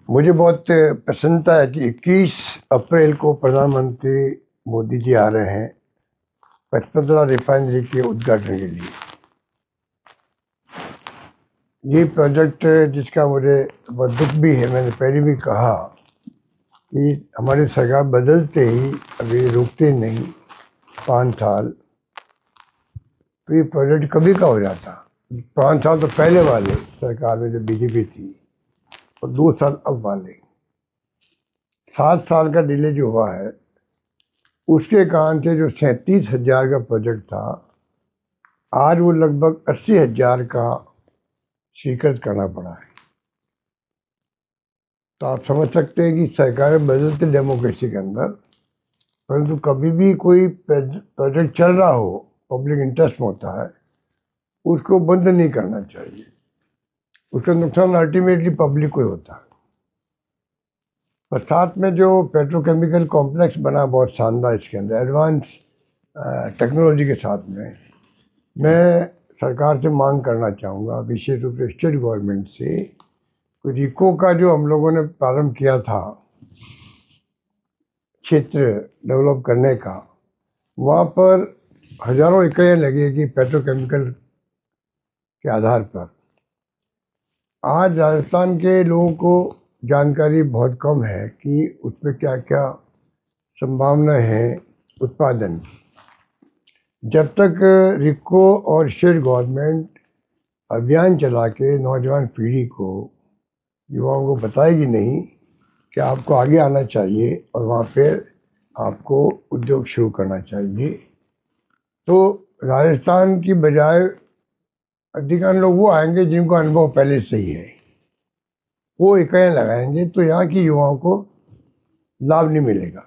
मुझे बहुत प्रसन्नता है कि 21 अप्रैल को प्रधानमंत्री मोदी जी आ रहे हैं पचपदरा रिफाइनरी के उद्घाटन के लिए। ये प्रोजेक्ट जिसका मुझे बहुत दुख भी है, मैंने पहले भी कहा कि हमारी सरकार बदलते ही अभी रुकते नहीं 5 साल, तो ये प्रोजेक्ट कभी का हो जाता। 5 साल तो पहले वाले सरकार में जो बीजेपी थी और 2 साल अब वाले, 7 साल का डिले जो हुआ है उसके कारण से जो 37,000 का प्रोजेक्ट था आज वो लगभग 80,000 का स्वीकृत करना पड़ा है। तो आप समझ सकते हैं कि सरकारें बदलते डेमोक्रेसी के अंदर, परंतु कभी भी कोई प्रोजेक्ट चल रहा हो, पब्लिक इंटरेस्ट में होता है, उसको बंद नहीं करना चाहिए। उसका नुकसान अल्टीमेटली पब्लिक को ही होता है। पर साथ में जो पेट्रोकेमिकल कॉम्प्लेक्स बना बहुत शानदार, इसके अंदर एडवांस टेक्नोलॉजी के साथ में, मैं सरकार से मांग करना चाहूँगा, विशेष रूप से स्टेट गवर्नमेंट से, रिको का जो हम लोगों ने प्रारंभ किया था क्षेत्र डेवलप करने का, वहाँ पर हजारों इकाइयाँ लगेगी पेट्रोकेमिकल के आधार पर। आज राजस्थान के लोगों को जानकारी बहुत कम है कि उसमें क्या क्या संभावना है उत्पादन की। जब तक रिको और स्टेट गवर्नमेंट अभियान चला के नौजवान पीढ़ी को, युवाओं को बताएगी नहीं कि आपको आगे आना चाहिए और वहाँ पे आपको उद्योग शुरू करना चाहिए, तो राजस्थान की बजाय अधिकांश लोग वो आएंगे जिनको अनुभव पहले से ही है, वो इकाइयाँ लगाएंगे, तो यहाँ की युवाओं को लाभ नहीं मिलेगा।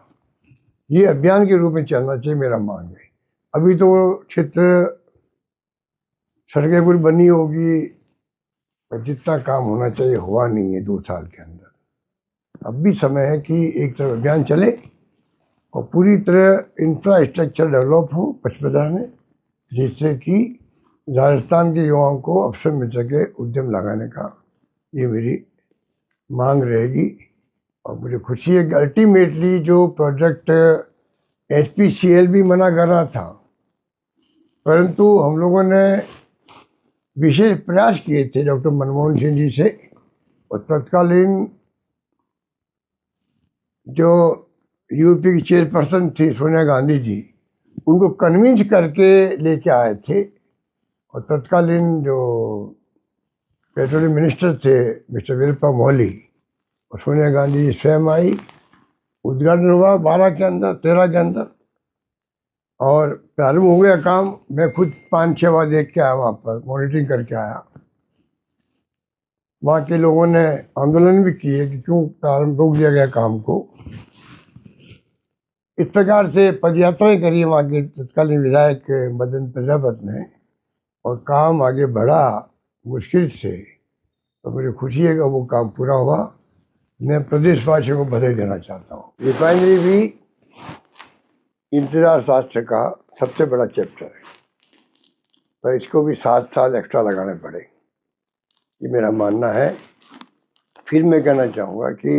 ये अभियान के रूप में चलना चाहिए, मेरा मांग है। अभी तो क्षेत्र सड़कें कुछ बनी होगी, पर जितना काम होना चाहिए हुआ नहीं है 2 साल के अंदर। अब भी समय है कि एक तरफ अभियान चले और पूरी तरह इंफ्रास्ट्रक्चर डेवलप हो पचपदरा में, जिससे कि राजस्थान के युवाओं को अवसर मिल सके उद्यम लगाने का। ये मेरी मांग रहेगी और मुझे खुशी है कि अल्टीमेटली जो प्रोजेक्ट HPCL भी मना कर रहा था, परंतु हम लोगों ने विशेष प्रयास किए थे डॉक्टर मनमोहन सिंह जी से, और तत्कालीन जो यूपी की चेयरपर्सन थी सोनिया गांधी जी, उनको कन्विंस करके लेके आए थे। और तत्कालीन जो पेट्रोलियम मिनिस्टर थे मिस्टर वीरप्पा मोइली, और सोनिया गांधी जी स्वयं आई, उद्घाटन हुआ 12 के अंदर, 13 के अंदर, और प्रारंभ हो गया काम। मैं खुद 5-6 बार देख के आया, वहाँ पर मॉनिटरिंग करके आया। वहाँ के लोगों ने आंदोलन भी किए कि क्यों प्रारंभ रोक दिया गया काम को। इस प्रकार से पदयात्राएं करी वहाँ के तत्कालीन विधायक मदन प्रजापत ने, और काम आगे बढ़ा मुश्किल से। तो मुझे खुशी है कि वो काम पूरा हुआ। मैं प्रदेशवासियों को बधाई देना चाहता हूँ। रिफाइनरी भी इंतजार शास्त्र का सबसे बड़ा चैप्टर है, पर इसको भी 7 साल एक्स्ट्रा लगाने पड़े, ये मेरा मानना है। फिर मैं कहना चाहूँगा कि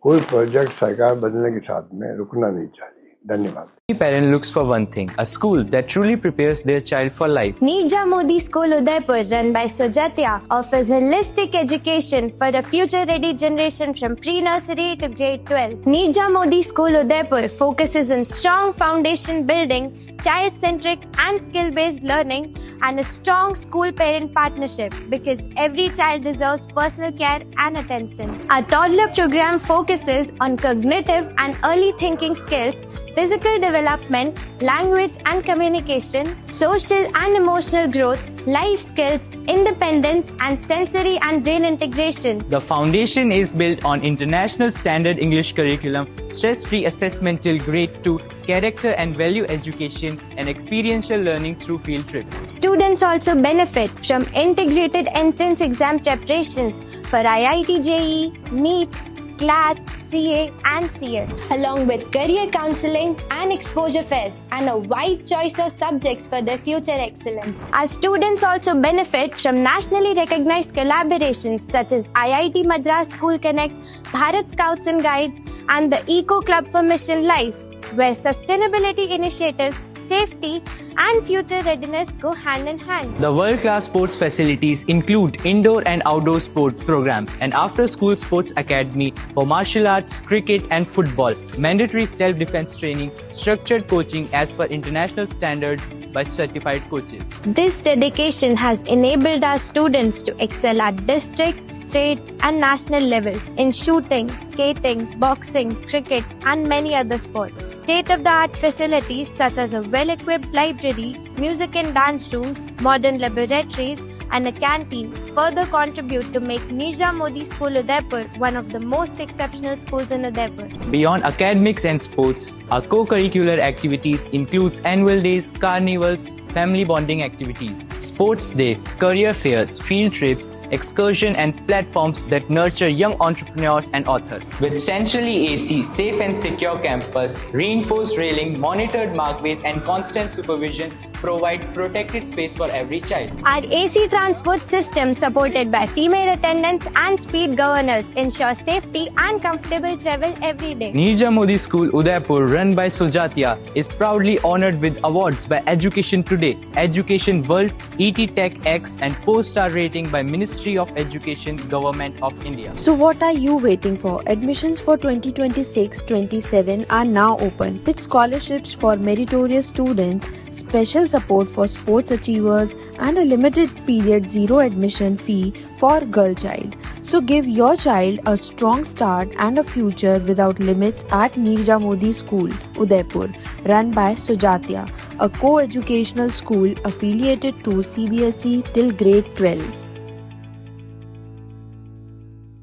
कोई प्रोजेक्ट सरकार बदलने के साथ में रुकना नहीं चाहिए। धन्यवाद। Every parent looks for one thing: a school that truly prepares their child for life. Nirja Modi School Udaipur, run by Sujatya, offers holistic education for a future-ready generation from pre-nursery to grade 12. Nirja Modi School Udaipur focuses on strong foundation building, child-centric and skill-based learning, and a strong school-parent partnership, because every child deserves personal care and attention. Our toddler program focuses on cognitive and early thinking skills, physical development, language and communication, social and emotional growth, life skills, independence, and sensory and brain integration. The foundation is built on international standard English curriculum, stress-free assessment till grade 2, character and value education, and experiential learning through field trips. Students also benefit from integrated entrance exam preparations for IIT JEE, NEET, CLAT, CA and CS, along with career counseling and exposure fairs and a wide choice of subjects for their future excellence. Our students also benefit from nationally recognized collaborations such as IIT Madras School Connect, Bharat Scouts and Guides, and the Eco Club for Mission Life, where sustainability initiatives, safety, and future readiness go hand in hand. The world-class sports facilities include indoor and outdoor sports programs, an after-school sports academy for martial arts, cricket and football, mandatory self-defense training, structured coaching as per international standards by certified coaches. This dedication has enabled our students to excel at district, state, and national levels in shooting, skating, boxing, cricket, and many other sports. State-of-the-art facilities such as a well-equipped library, music and dance rooms, modern laboratories, and a canteen further contribute to make Nirja Modi School Udaipur one of the most exceptional schools in Udaipur. Beyond academics and sports, our co-curricular activities includes annual days, carnivals, family bonding activities, sports day, career fairs, field trips, excursion and platforms that nurture young entrepreneurs and authors. With centrally AC, safe and secure campus, reinforced railing, monitored markways and constant supervision provide protected space for every child. Our AC transport system, supported by female attendants and speed governors, ensures safety and comfortable travel every day. Nirja Modi School Udaipur, run by Sujatia, is proudly honored with awards by Education Today, Education World, ET Tech X and 4-star rating by Ministry of Education, Government of India. So what are you waiting for? Admissions for 2026-27 are now open, with scholarships for meritorious students, special support for sports achievers, and a limited period zero admission fee for girl child. So give your child a strong start and a future without limits at Nirja Modi School, Udaipur, run by Sujatia, a co-educational school affiliated to CBSE till grade 12.